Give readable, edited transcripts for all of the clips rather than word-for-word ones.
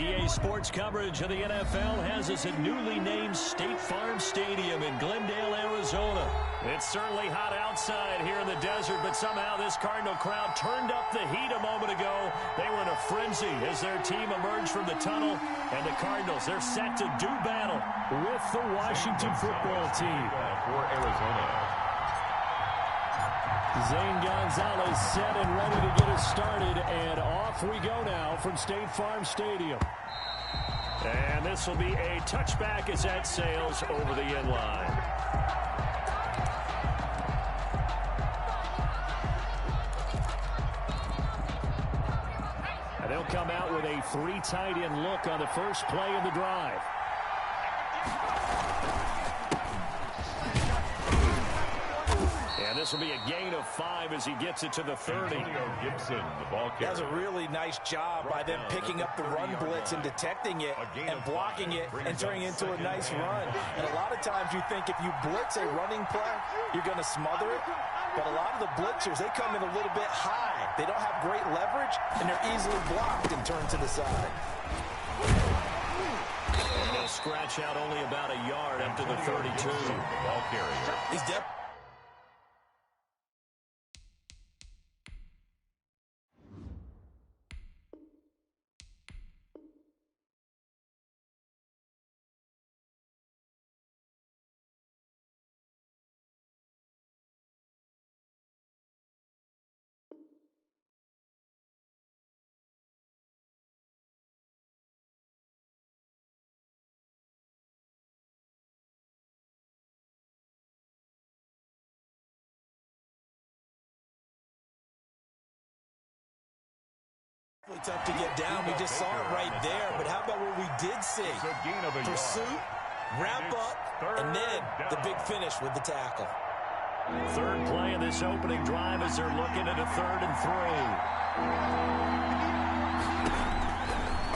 EA Sports coverage of the NFL has us at newly named State Farm Stadium in Glendale, Arizona. It's certainly hot outside here in the desert, but somehow this Cardinal crowd turned up the heat a moment ago. They were in a frenzy as their team emerged from the tunnel, and the Cardinals, they're set to do battle with the Washington football team. For Arizona. Zane Gonzalez set and ready to get us started, and off we go now from State Farm Stadium. And this will be a touchback as that sails over the end line. And they'll come out with a 3 tight end look on the first play of the drive. And this will be a gain of 5 as he gets it to the 30. Gibson, the ball carrier. That's a really nice job by them picking up the run blitz and detecting it and blocking it and turning it into a nice run. And a lot of times you think if you blitz a running play, you're going to smother it. But a lot of the blitzers, they come in a little bit high. They don't have great leverage, and they're easily blocked and turned to the side. And they'll scratch out only about a yard after the 32. The ball carrier. He's definitely. Tough to get down. We just saw it right there. But how about what we did see? Pursuit, wrap up, and then the big finish with the tackle. Third play of this opening drive as they're looking at a 3rd and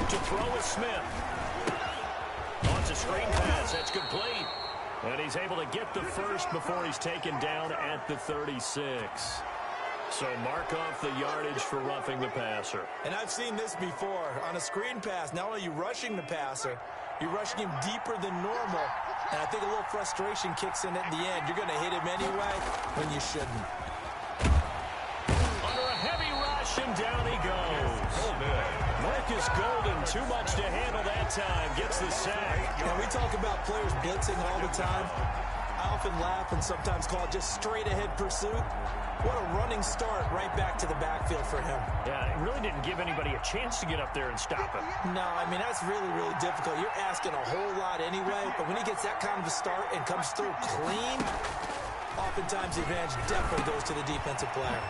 3. To throw is Smith. Launch a screen pass. That's complete. And he's able to get the first before he's taken down at the 36. So mark off the yardage for roughing the passer. And I've seen this before. On a screen pass, not only are you rushing the passer, you're rushing him deeper than normal. And I think a little frustration kicks in at the end. You're going to hit him anyway when you shouldn't. Under a heavy rush, and down he goes. Marcus Golden, too much to handle that time, gets the sack. Now, we talk about players blitzing all the time. I often laugh and sometimes call it just straight-ahead pursuit. What a running start right back to the backfield for him. Yeah, it really didn't give anybody a chance to get up there and stop him. No, I mean, that's really, really difficult. You're asking a whole lot anyway, but when he gets that kind of a start and comes through clean, oftentimes the advantage definitely goes to the defensive player.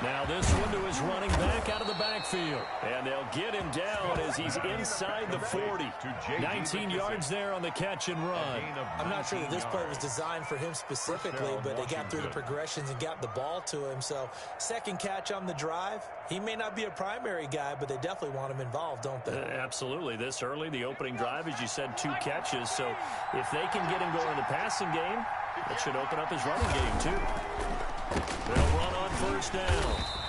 Now this one to his running back out of the backfield. And they'll get him down as he's inside the 40. 19 yards there on the catch and run. I'm not sure that this play was designed for him specifically, but they got through the progressions and got the ball to him. So second catch on the drive. He may not be a primary guy, but they definitely want him involved, don't they? Absolutely. This early, the opening drive, as you said, 2 catches. So if they can get him going in the passing game, it should open up his running game too. They'll run on first down.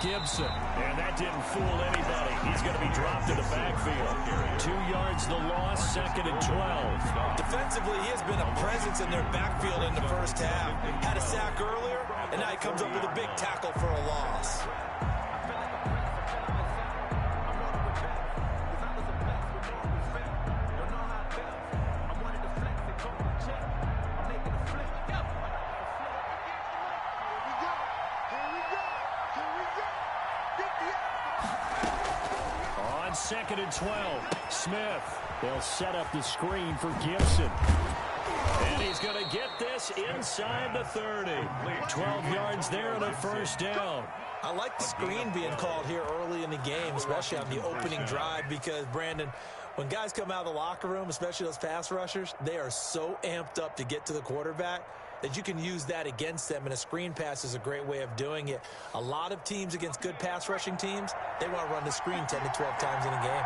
Gibson. And that didn't fool anybody. He's going to be dropped to the backfield. 2 yards the loss, 2nd and 12. Defensively, he has been a presence in their backfield in the first half. Had a sack earlier, and now he comes up with a big tackle for a loss. On 2nd and 12, Smith. They'll set up the screen for Gibson. And he's going to get this inside the 30. 12 yards there on a first down. I like the screen being called here early in the game, especially on the opening drive, because, Brandon, when guys come out of the locker room, especially those pass rushers, they are so amped up to get to the quarterback that you can use that against them, and a screen pass is a great way of doing it. A lot of teams against good pass rushing teams, they want to run the screen 10 to 12 times in a game.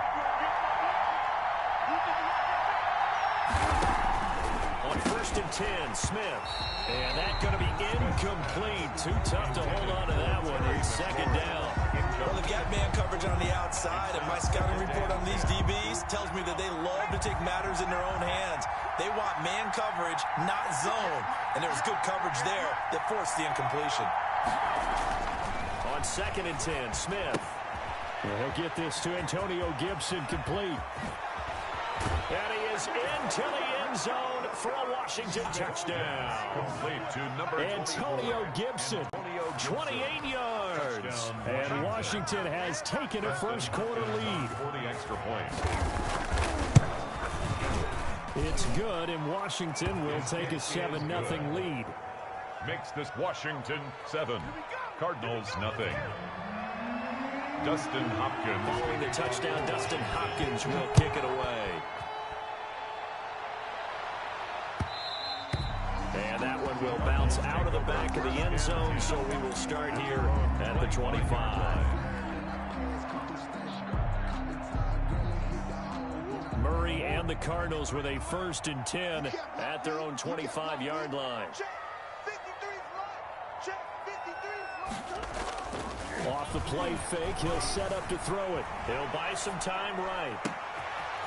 on 1st and 10. Smith. And that's going to be incomplete. Too tough to hold on to that one. It's 2nd down. Well, they've got man coverage on the outside, and my scouting report on these DBs tells me that they love to take matters in their own hands. They want man coverage, not zone. And there was good coverage there that forced the incompletion. On 2nd and 10, Smith. And he'll get this to Antonio Gibson, complete. And he is into the end zone for a Washington touchdown. Complete to number Antonio Gibson, 28 yards. And Washington has taken a first-quarter lead. For the extra point. It's good, and Washington will take a 7-0 lead. Makes this Washington 7. Cardinals nothing. Dustin Hopkins. Following the touchdown, Dustin Hopkins will kick it away. And that one will bounce out of the back of the end zone, so we will start here at the 25. Murray and the Cardinals with a 1st and 10 at their own 25-yard line. Off the play fake, he'll set up to throw it. He'll buy some time right.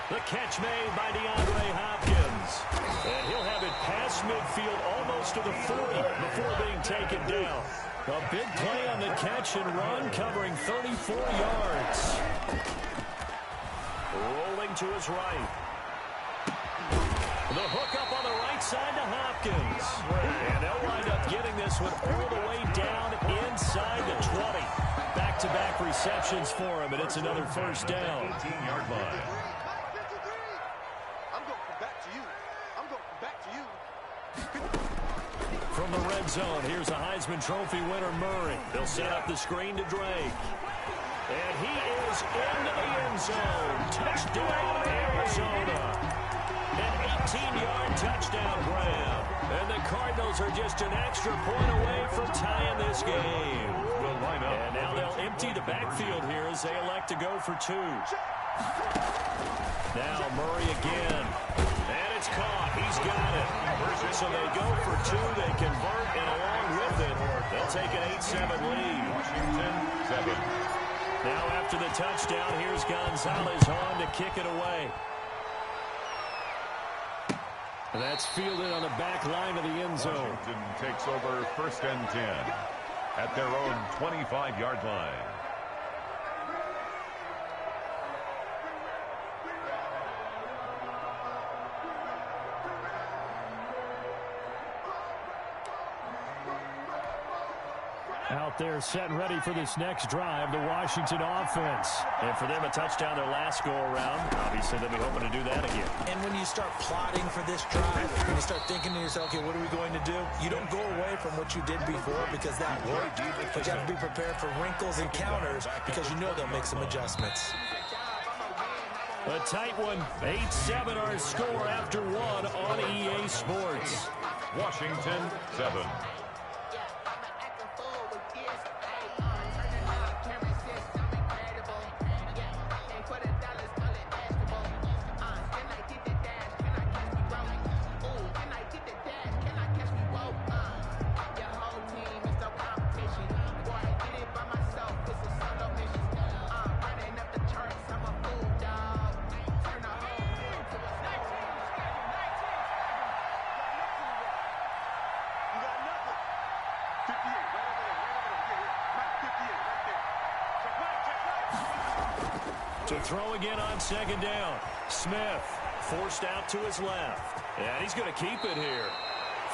The catch made by DeAndre Hopkins. And he'll have it past midfield almost to the 40 before being taken down. A big play on the catch and run, covering 34 yards. Rolling to his right. The hook up on the right side to Hopkins. And they'll wind up getting this one all the way down inside the 20. Back-to-back receptions for him, and it's another 1st down. 18-yard line. From the red zone, here's a Heisman Trophy winner, Murray. They'll set up the screen to Drake. And he is into the end zone. Touchdown, Arizona. An 18-yard touchdown grab. And the Cardinals are just an extra point away from tying this game. Will line up. And now they'll empty the backfield here as they elect to go for 2. Now Murray again. And it's caught. He's got it. So they go for 2. They convert, and along with it, they'll take an 8-7 lead. Washington 7. Now after the touchdown, here's Gonzalez on to kick it away. And that's fielded on the back line of the end zone. Washington takes over 1st and 10 at their own 25-yard line. Out there set and ready for this next drive, the Washington offense. And for them, a touchdown their last go-around. Obviously, they'll be hoping to do that again. And when you start plotting for this drive, when you start thinking to yourself, okay, what are we going to do? You don't go away from what you did before because that worked, but you have to be prepared for wrinkles and counters because you know they'll make some adjustments. A tight one. 8-7 our score after 1 on EA Sports. Washington 7. To throw again on 2nd down. Smith forced out to his left. And he's going to keep it here.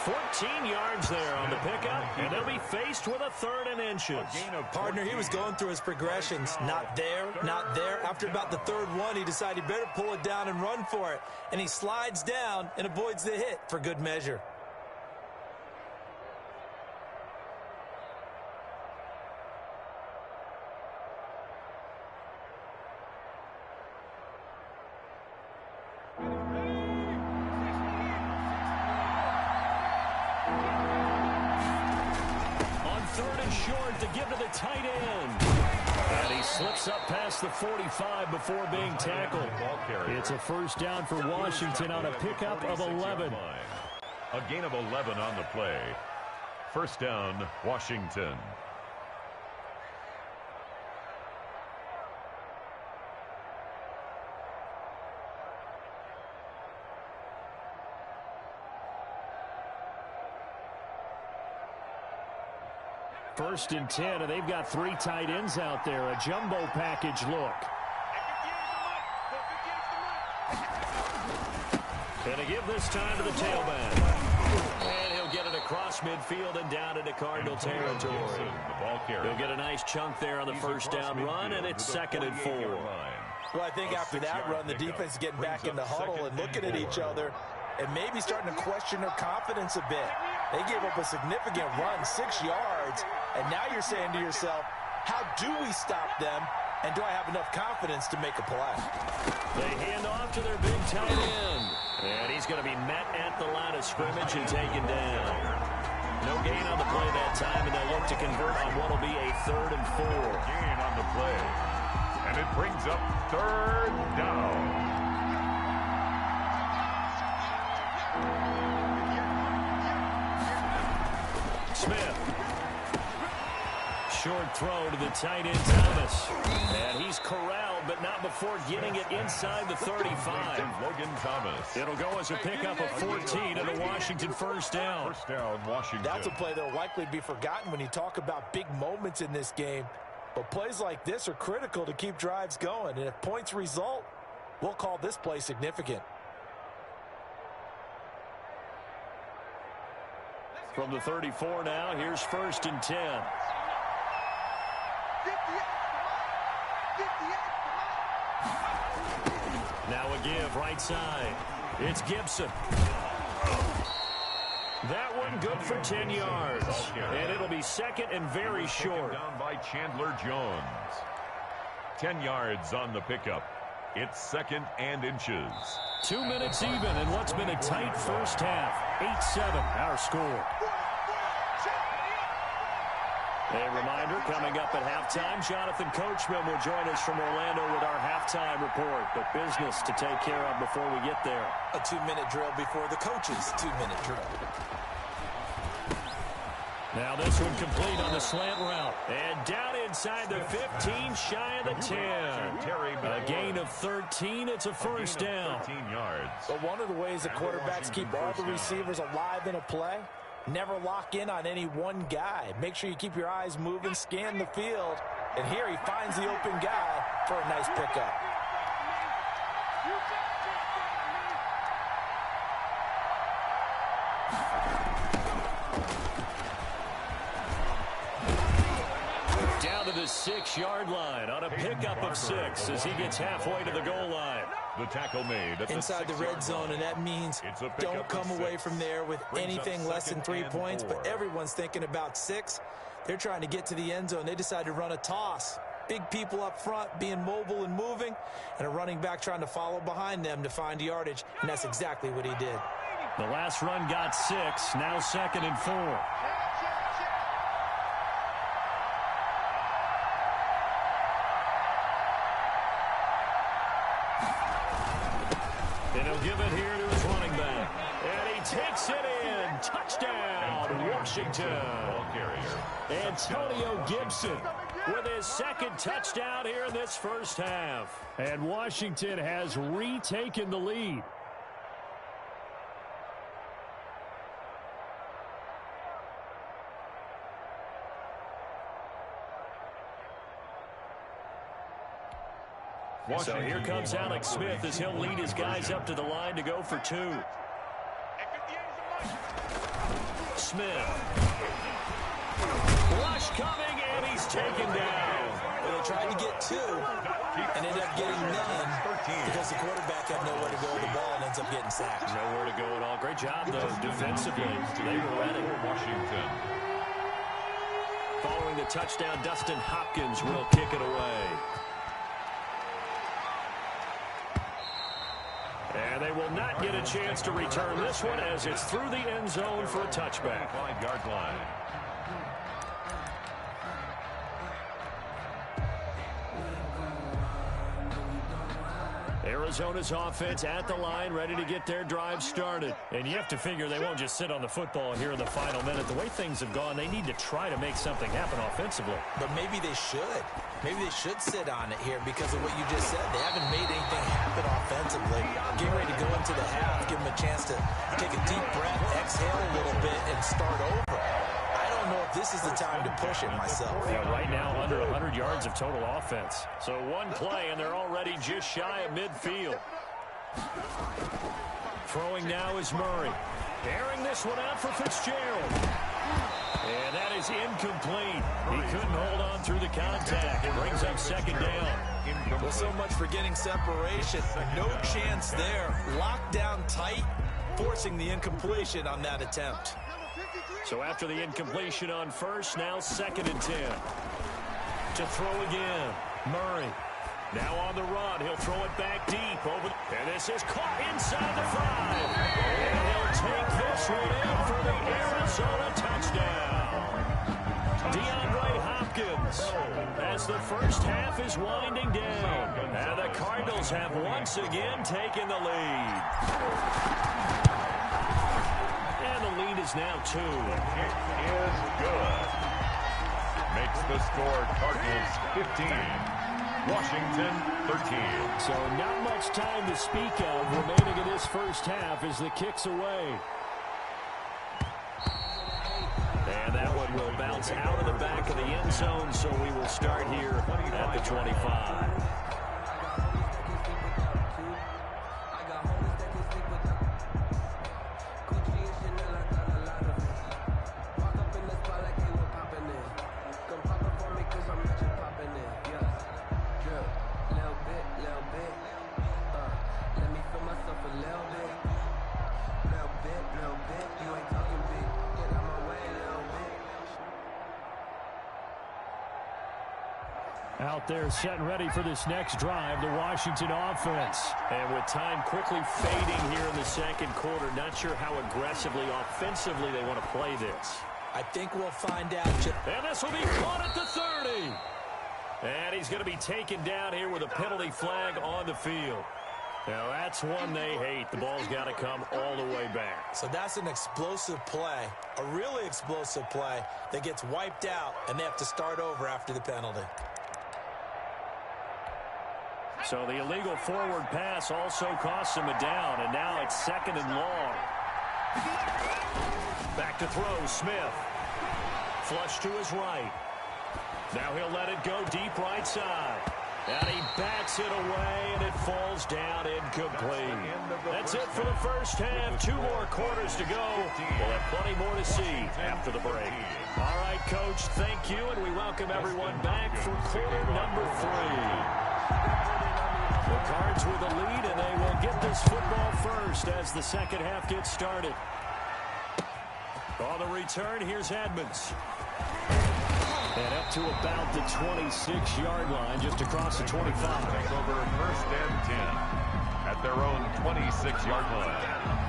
14 yards there on the pickup, and they'll be faced with a 3rd and inches. Partner, he was going through his progressions. Not there, not there. After about the 3rd one, he decided he better pull it down and run for it. And he slides down and avoids the hit for good measure. Short to give to the tight end. And he slips up past the 45 before being tackled. It's a 1st down for Washington on a pickup of 11. A gain of 11 on the play. First down, Washington. First and 10, and they've got 3 tight ends out there. A jumbo package look. And to give this time to the tailback. And he'll get it across midfield and down into Cardinal territory. He'll get a nice chunk there on the first down run, and it's 2nd and 4. Well, I think after that run, the defense is getting back in the huddle and looking at each other and maybe starting to question their confidence a bit. They gave up a significant run, 6 yards, and now you're saying to yourself, how do we stop them, and do I have enough confidence to make a play? They hand off to their big tight end, and he's going to be met at the line of scrimmage and taken down. No gain on the play that time, and they'll look to convert on what will be a 3rd and 4. Gain on the play, and it brings up 3rd down. Smith. Short throw to the tight end, Thomas. And he's corralled, but not before getting it inside the 35. Logan Thomas. It'll go as a pickup of 14 and a Washington first down. First down, Washington. That's a play that will likely be forgotten when you talk about big moments in this game. But plays like this are critical to keep drives going. And if points result, we'll call this play significant. From the 34 now, here's 1st and 10. Now a give right side. It's Gibson. That one good for 10 yards. And it'll be 2nd and very short. Down by Chandler Jones. 10 yards on the pickup. It's 2nd and inches. 2 minutes even in what's been a tight first half. 8-7 our score. A reminder, coming up at halftime, Jonathan Coachman will join us from Orlando with our halftime report. But business to take care of before we get there. A 2-minute drill before the coach's 2-minute drill. Now this one complete on the slant route. And down inside the 15, shy of the 10. A gain of 13. It's a first down. 13 yards. But one of the ways the quarterbacks keep all the receivers alive in a play, never lock in on any one guy. Make sure you keep your eyes moving, scan the field. And here he finds the open guy for a nice pickup. Down to the 6-yard line on a pickup of 6 as he gets halfway to the goal line. The tackle made at inside the red zone, and that means don't come away from there with anything less than 3 points. But everyone's thinking about 6. They're trying to get to the end zone. They decide to run a toss. Big people up front being mobile and moving, and a running back trying to follow behind them to find yardage, and that's exactly what he did. The last run got 6, now 2nd and 4. And he'll give it here to his running back. And he takes it in. Touchdown, Washington. Antonio Gibson with his 2nd touchdown here in this first half. And Washington has retaken the lead. So here comes Alex Smith as he'll lead his guys up to the line to go for 2. Smith. Rush coming, and he's taken down. Well, they tried to get 2 and ended up getting none because the quarterback had nowhere to go with the ball and ends up getting sacked. Nowhere to go at all. Great job, though, defensively. They were ready. Washington. Following the touchdown, Dustin Hopkins will kick it away. And they will not get a chance to return this one as it's through the end zone for a touchback. 5-yard line. Arizona's offense at the line, ready to get their drive started. And you have to figure they won't just sit on the football here in the final minute. The way things have gone, they need to try to make something happen offensively. But maybe they should. Maybe they should sit on it here because of what you just said. They haven't made anything happen offensively. Getting ready to go into the half, give them a chance to take a deep breath, exhale a little bit, and start over. I don't know if this is the time to push it myself. Yeah, right now under 100 yards of total offense. So one play, and they're already just shy of midfield. Throwing now is Murray. Airing this one out for Fitzgerald. And that is incomplete. He couldn't hold on through the contact. It brings up second down. Well, so much for getting separation. No chance there. Locked down tight, forcing the incompletion on that attempt. So after the incompletion on first, now 2nd and 10. To throw again, Murray. Now on the run, he'll throw it back deep. And this is caught inside the 5. And he'll take this one in for the Arizona touchdown. DeAndre Hopkins, as the first half is winding down. And the Cardinals have once again taken the lead. And the lead is now 2. It is good. Makes the score Cardinals 15. Washington 13. So not much time to speak of remaining in this first half as the kick's away. And that one will bounce out of the back of the end zone, so we will start here at the 25. Out there setting ready for this next drive, the Washington offense. And with time quickly fading here in the second quarter, not sure how aggressively, offensively they want to play this. I think we'll find out. And this will be caught at the 30. And he's going to be taken down here with a penalty flag on the field. Now that's one they hate. The ball's got to come all the way back. So that's an explosive play, a really explosive play that gets wiped out, and they have to start over after the penalty. So the illegal forward pass also costs him a down, and now it's 2nd and long. Back to throw, Smith. Flush to his right. Now he'll let it go deep right side. And he bats it away, and it falls down incomplete. That's it for the first half. 2 more quarters to go. We'll have plenty more to see after the break. All right, Coach, thank you, and we welcome everyone back for quarter number 3. The Cards with the lead, and they will get this football first as the second half gets started. On the return, here's Edmonds. And up to about the 26-yard line, just across the 25. Take over 1st and 10 at their own 26-yard line.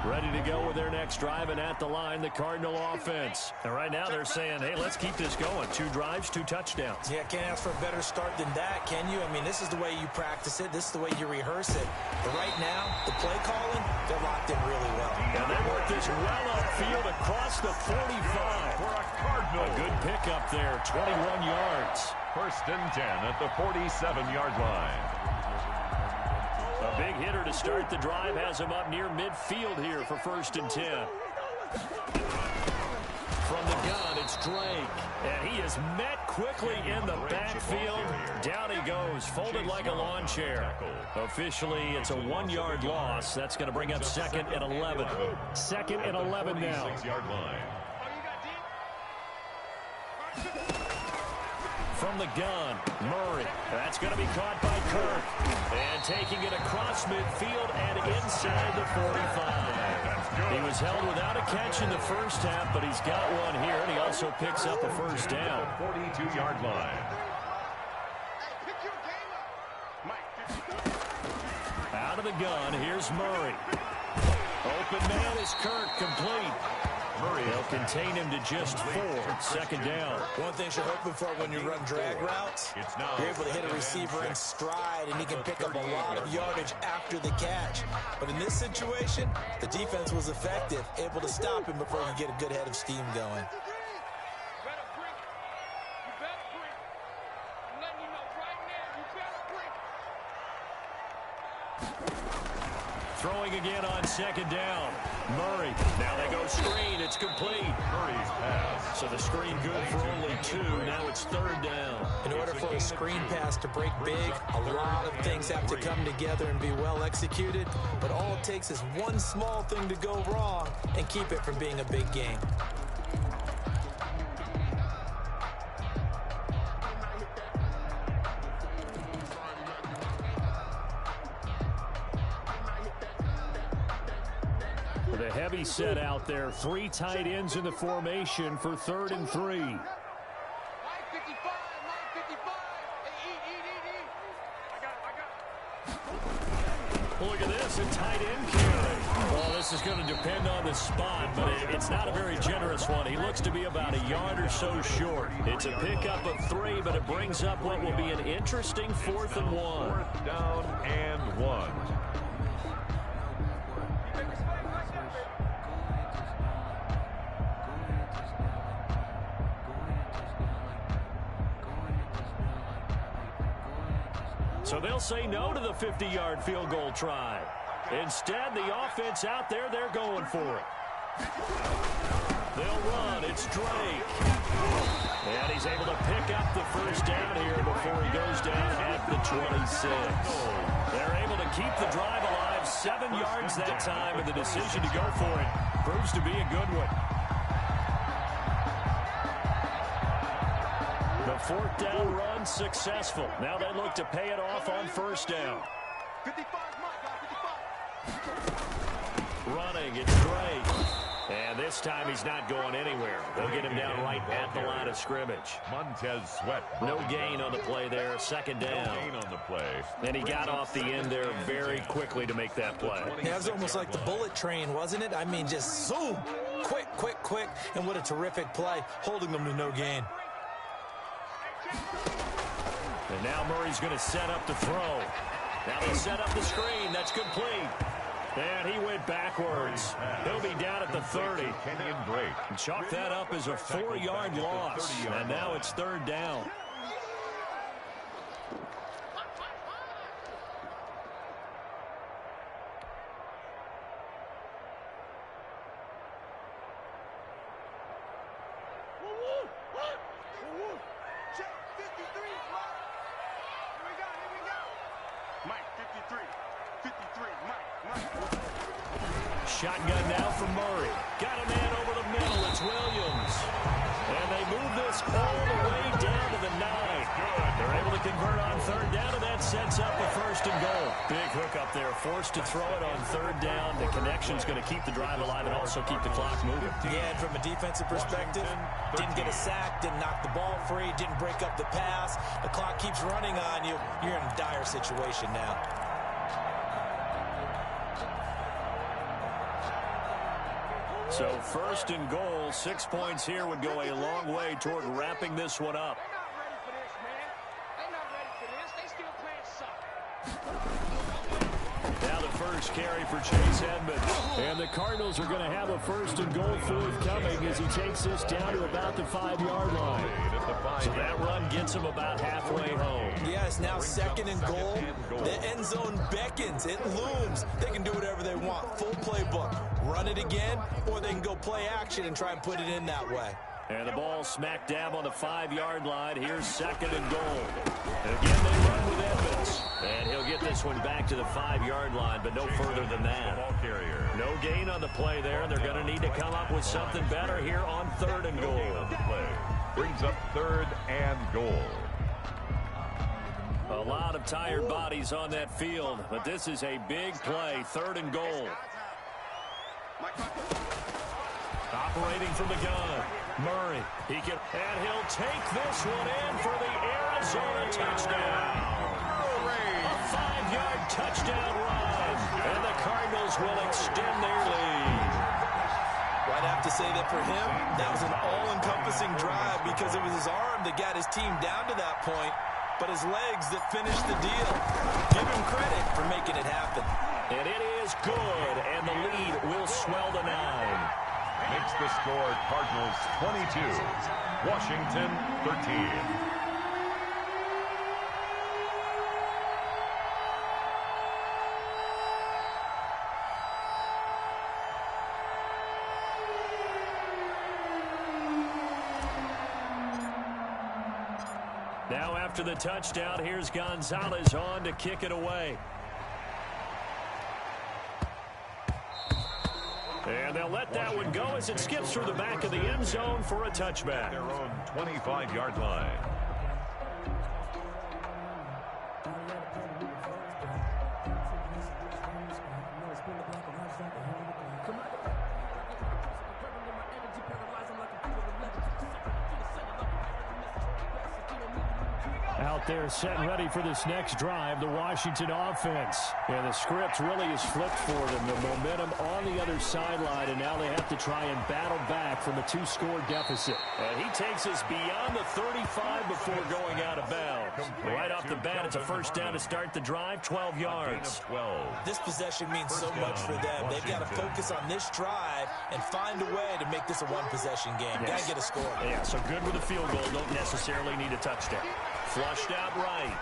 Ready to go with their next drive, and at the line, the Cardinal offense. And right now they're saying, hey, let's keep this going. 2 drives, 2 touchdowns. Yeah, can't ask for a better start than that, can you? I mean, this is the way you practice it. This is the way you rehearse it. But right now, the play calling, they're locked in really well. And they work this well upfield across the 45. For a Cardinal. A good pickup there, 21 yards. 1st and 10 at the 47-yard line. A big hitter to start the drive has him up near midfield here for 1st and 10. From the gun, it's Drake. And he is met quickly in the backfield. Down he goes, folded like a lawn chair. Officially, it's a 1-yard loss. That's going to bring up 2nd and 11. 2nd and 11 now. 46-yard line. From the gun, Murray. That's going to be caught by Kirk. And taking it across midfield and inside the 45. He was held without a catch in the first half, but he's got one here, and he also picks up a first down. 42-yard line. Out of the gun, here's Murray. Open man is Kirk, complete. They'll contain him to just 4. Second down. One thing you're hoping for when you run drag routes, you're able to hit a receiver in stride, and he can pick up a lot of yardage after the catch. But in this situation, the defense was effective, able to stop him before he could get a good head of steam going. Throwing again on second down. Murray. Now they go screen. It's complete. Murray's pass. So the screen good for only 2. Now it's third down. In order for a screen pass to break big, a lot of things have to come together and be well executed. But all it takes is one small thing to go wrong and keep it from being a big game. With a heavy set out there, 3 tight ends in the formation for 3rd and 3. Look at this, a tight end carry. Well, this is going to depend on the spot, but it's not a very generous one. He looks to be about a yard or so short. It's a pickup of 3, but it brings up what will be an interesting 4th and 1. 4th down and 1. So they'll say no to the 50-yard field goal try. Instead, the offense out there, they're going for it. They'll run. It's Drake. And he's able to pick up the first down here before he goes down at the 26. They're able to keep the drive alive. 7 yards that time, and the decision to go for it proves to be a good one. The 4th down run successful. Now they look to pay it off on first down. 55, Running, it's Drake. And this time he's not going anywhere. They'll get him down right at the line of scrimmage. Montez Sweat. No gain on the play there. Second down. No gain on the play. And he got off the end there very quickly to make that play. Yeah, it was almost like the bullet train, wasn't it? I mean, just zoom. Quick, quick, quick. And what a terrific play, holding them to no gain. And now Murray's going to set up the throw. Now they set up the screen. That's complete. And he went backwards. He'll be down at the 30. Kenyon Drake. Chalk that up as a 4-yard loss. And now it's 3rd down. Shotgun now from Murray. Got a man over the middle. It's Williams. And they move this all the way down to the 9. They're able to convert on 3rd down, and that sets up a 1st and goal. Big hook up there. Forced to throw it on 3rd down. The connection's going to keep the drive alive and also keep the clock moving. Yeah, and from a defensive perspective, didn't get a sack, didn't knock the ball free, didn't break up the pass. The clock keeps running on you. You're in a dire situation now. So 1st and goal, 6 points here would go a long way toward wrapping this one up. Now the first carry for Chase Edmonds. And the Cardinals are going to have a 1st and goal forthcoming as he takes this down to about the 5-yard line. So that run gets him about halfway home. Yeah, it's now 2nd and goal. The end zone beckons. It looms. They can do whatever they want. Full playbook. Run it again, or they can go play action and try and put it in that way. And the ball smack dab on the 5-yard line. Here's 2nd and goal. And again, they run with Edmonds. And he'll get this one back to the 5-yard line, but no further than that. No gain on the play there, and they're going to need to come up with something better here on 3rd and goal. Brings up 3rd and goal. A lot of tired bodies on that field, but this is a big play. 3rd and goal. Operating from the gun. Murray. And he'll take this one in for the Arizona touchdown. A 5-yard touchdown run. And the Cardinals will extend their lead. Well, I I'd have to say that for him, that was an all-encompassing drive because it was his arm that got his team down to that point, but his legs that finished the deal. Give him credit for making it happen. And it is good, and the lead will swell to 9. Makes the score Cardinals 22, Washington 13. Now after the touchdown, here's Gonzalez on to kick it away. And they'll let that one go as it skips through the back of the end zone for a touchback. Their own 25-yard line. Out there set and ready for this next drive, the Washington offense. And the script really is flipped for them. The momentum on the other sideline, and now they have to try and battle back from a 2-score deficit. And he takes us beyond the 35 before going out of bounds. Right off the bat, it's a first down to start the drive, 12 yards. This possession means so much for them. They've got to focus on this drive and find a way to make this a one-possession game. Got to get a score. Yeah, so good with a field goal. Don't necessarily need a touchdown. Flushed out right.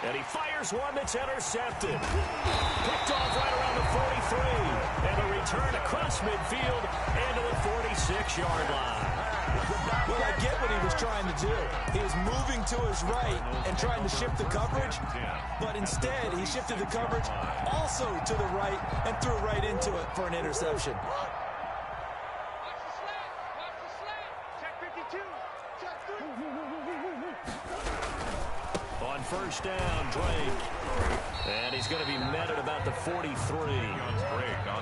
And he fires one that's intercepted. Picked off right around the 43. And a return across midfield into the 46-yard line. Well, I get what he was trying to do. He was moving to his right and trying to shift the coverage. But instead, he shifted the coverage also to the right and threw right into it for an interception. On first down, Drake. And he's going to be met at about the 43.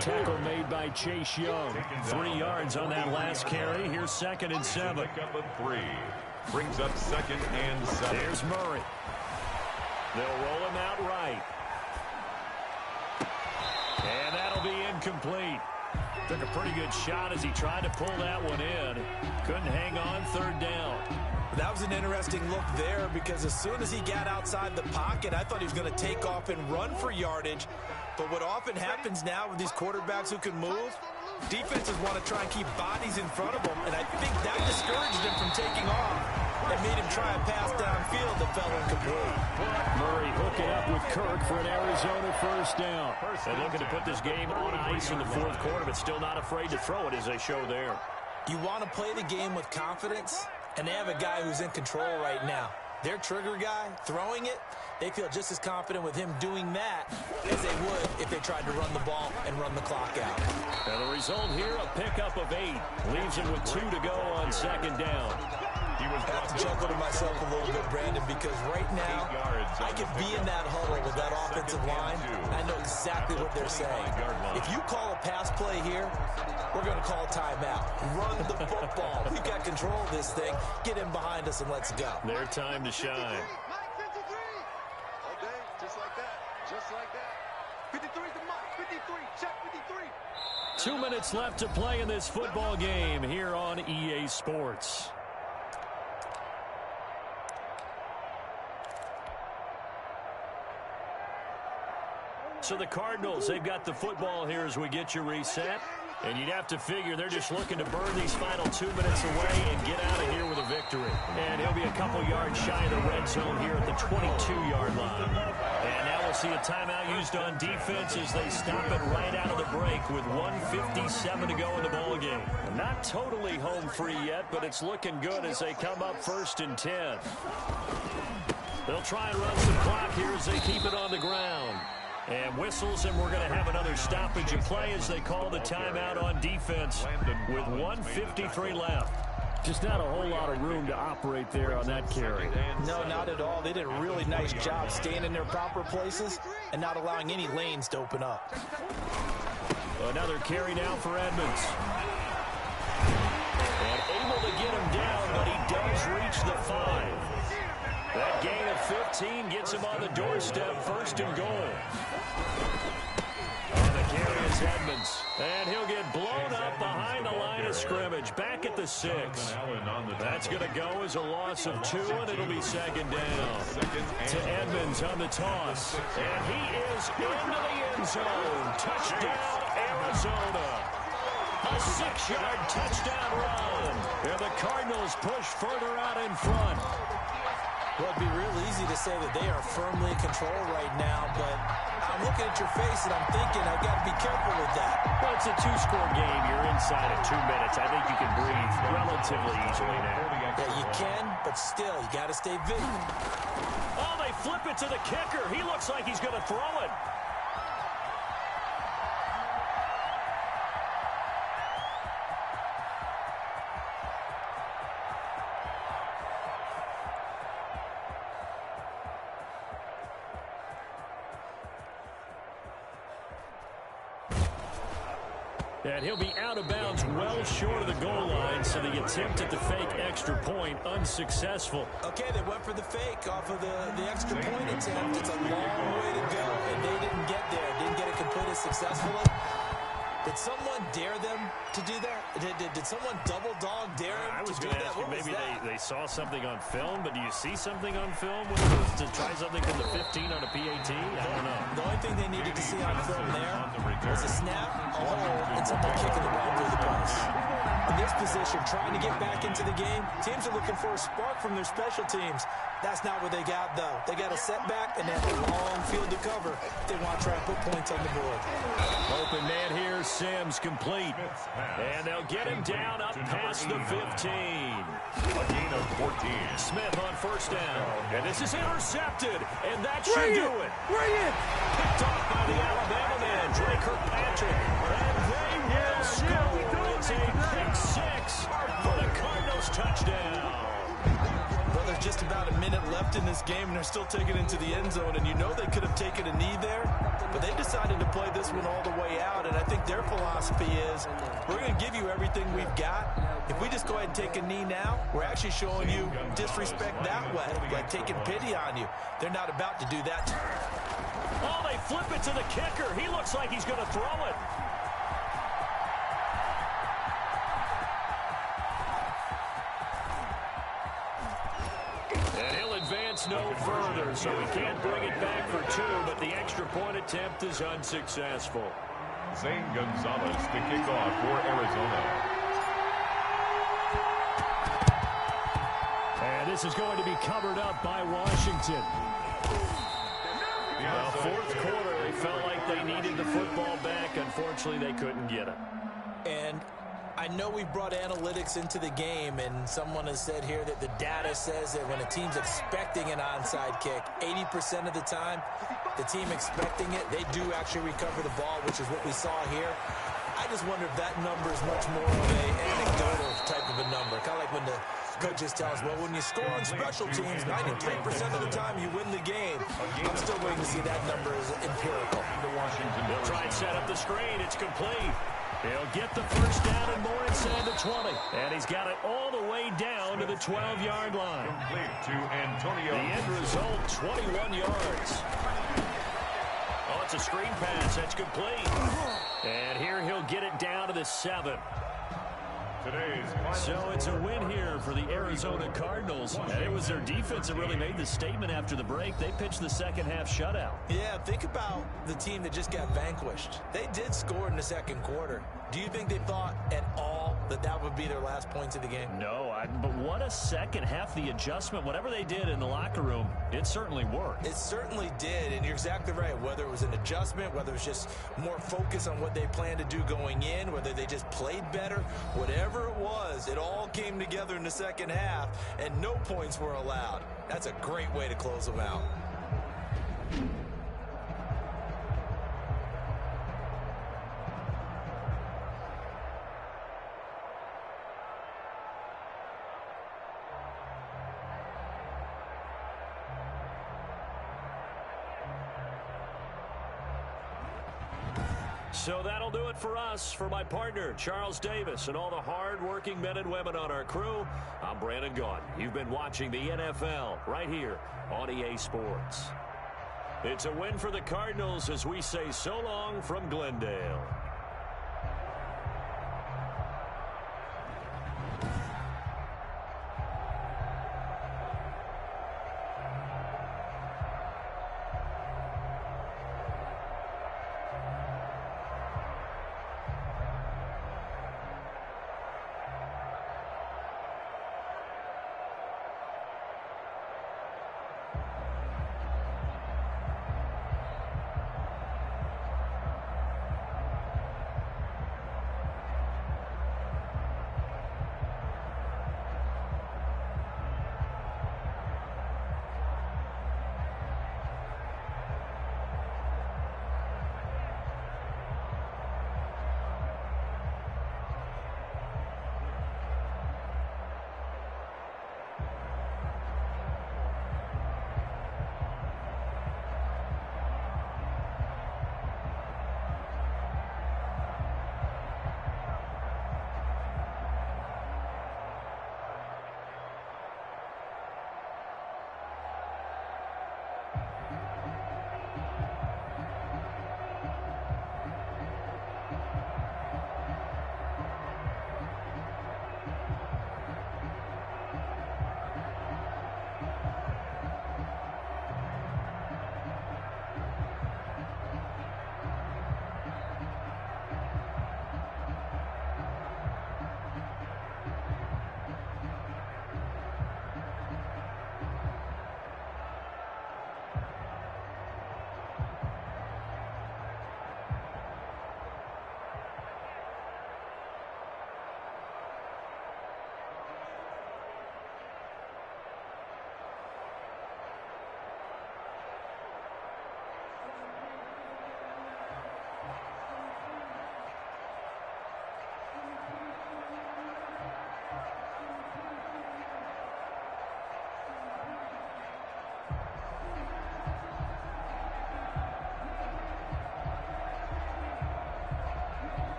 Tackle made by Chase Young. 3 yards on that last carry. Here's 2nd and 7. Pickup of 3. Brings up 2nd and 7. There's Murray. They'll roll him out right. And that'll be incomplete. Took a pretty good shot as he tried to pull that one in. Couldn't hang on, 3rd down. That was an interesting look there because as soon as he got outside the pocket, I thought he was going to take off and run for yardage. But what often happens now with these quarterbacks who can move, defenses want to try and keep bodies in front of them, and I think that discouraged him from taking off and made him try a pass downfield that fell incomplete. Murray hooking up with Kirk for an Arizona first down. They're looking to put this game on ice in the 4th quarter, but still not afraid to throw it as they show there. You want to play the game with confidence, and they have a guy who's in control right now. Their trigger guy, throwing it, they feel just as confident with him doing that as they would if they tried to run the ball and run the clock out. And the result here, a pickup of 8. Leaves him with 2 to go on 2nd down. I have to chuckle to myself a little bit, Brandon, because right now I could be in that huddle with that offensive line, and I know exactly what they're saying. If you call a pass play here, we're going to call a timeout. Run the football. We've got control of this thing. Get in behind us and let's go. Their time to shine. Just like that. Just like that. 53 to Mike. 53. Check 53. 2 minutes left to play in this football game here on EA Sports. So the Cardinals, they've got the football here as we get you reset. And you'd have to figure they're just looking to burn these final 2 minutes away and get out of here with a victory. And he'll be a couple yards shy of the red zone here at the 22-yard line. And now we'll see a timeout used on defense as they stop it right out of the break with 1:57 to go in the ballgame. Not totally home free yet, but it's looking good as they come up 1st and 10. They'll try and run some clock here as they keep it on the ground. And whistles, and we're going to have another stoppage of play as they call the timeout on defense with 1:53 left. Just not a whole lot of room to operate there on that carry. No, not at all. They did a really nice job staying in their proper places and not allowing any lanes to open up. Another carry now for Edmonds. And able to get him down, but he does reach the 5. That gain of 15 gets him on the doorstep, 1st and goal. On the carry is It's Edmonds. And he'll get blown up behind the line of scrimmage. Back at the 6. That's going to go as a loss of 2, and it'll be second down. To Edmonds on the toss. And he is into the end zone. Touchdown, Arizona. A 6-yard touchdown run. And the Cardinals push further out in front. Well, it'd be real easy to say that they are firmly in control right now, but I'm looking at your face and I'm thinking I've got to be careful with that. Well, it's a 2-score game. You're inside of 2 minutes. I think you can breathe relatively easily now. Yeah, you can, but still, you got to stay vigilant. Oh, they flip it to the kicker. He looks like he's going to throw it. And he'll be out of bounds well short of the goal line, so the attempt at the fake extra point unsuccessful. Okay, they went for the fake off of the extra point attempt. It's a long way to go, and they didn't get there. Didn't get it completed successfully. Did someone dare them to do that? Did someone double dog dare them I was to do going to that? ask you, What was maybe that? they saw something on film, but do you see something on film when it was to try something from the 15 on a PAT? I don't know. The only thing they needed to see on film there was a snap, a hole, and someone kicking the ball through the post. In this position, trying to get back into the game, teams are looking for a spark from their special teams. That's not what they got, though. They got a setback, and they have a long field to cover if they want to try and put points on the board. Open man here, Sims complete. And they'll get him down up past the 15. A gain of 14. Smith on first down. And this is intercepted. And that should do it. Picked off by the Alabama man, Drake Kirkpatrick. And they will score. It's a pick 6 for the Cardinals touchdown. Well, there's just about a minute left in this game, and they're still taking it into the end zone. And you know they could have taken a knee there, but they decided to play this one all the way out. And I think their philosophy is, we're going to give you everything we've got. If we just go ahead and take a knee now, we're actually showing you disrespect that way, like taking pity on you. They're not about to do that. Oh, they flip it to the kicker. He looks like he's going to throw it. And he'll advance no further, so he can't bring it back for 2, but the extra point attempt is unsuccessful. Zane Gonzalez to kick off for Arizona. And this is going to be covered up by Washington. Well, fourth quarter, they felt like they needed the football back. Unfortunately, they couldn't get it. And I know we brought analytics into the game, and someone has said here that the data says that when a team's expecting an onside kick, 80% of the time, the team expecting it, they do actually recover the ball, which is what we saw here. I just wonder if that number is much more of an anecdotal type of a number. Kind of like when the coaches tell us, well, when you score on special teams, 93% of the time you win the game. I'm still waiting to see that number as empirical. They'll try and set up the screen. It's complete. He'll get the first down and more inside the 20. And he's got it all the way down to the 12-yard line. Complete to Antonio. The end result, 21 yards. Oh, it's a screen pass. That's complete. And here he'll get it down to the 7. So it's a win here for the Arizona Cardinals. And it was their defense that really made the statement after the break. They pitched the second half shutout. Yeah, think about the team that just got vanquished. They did score in the second quarter. Do you think they thought at all that that would be their last points of the game? No, but what a second half. The adjustment, whatever they did in the locker room, it certainly worked. It certainly did, and you're exactly right. Whether it was an adjustment, whether it was just more focus on what they planned to do going in, whether they just played better, whatever it was, it all came together in the second half, and no points were allowed. That's a great way to close them out. So that'll do it for us. For my partner, Charles Davis, and all the hard-working men and women on our crew, I'm Brandon Gaudin. You've been watching the NFL right here on EA Sports. It's a win for the Cardinals as we say so long from Glendale.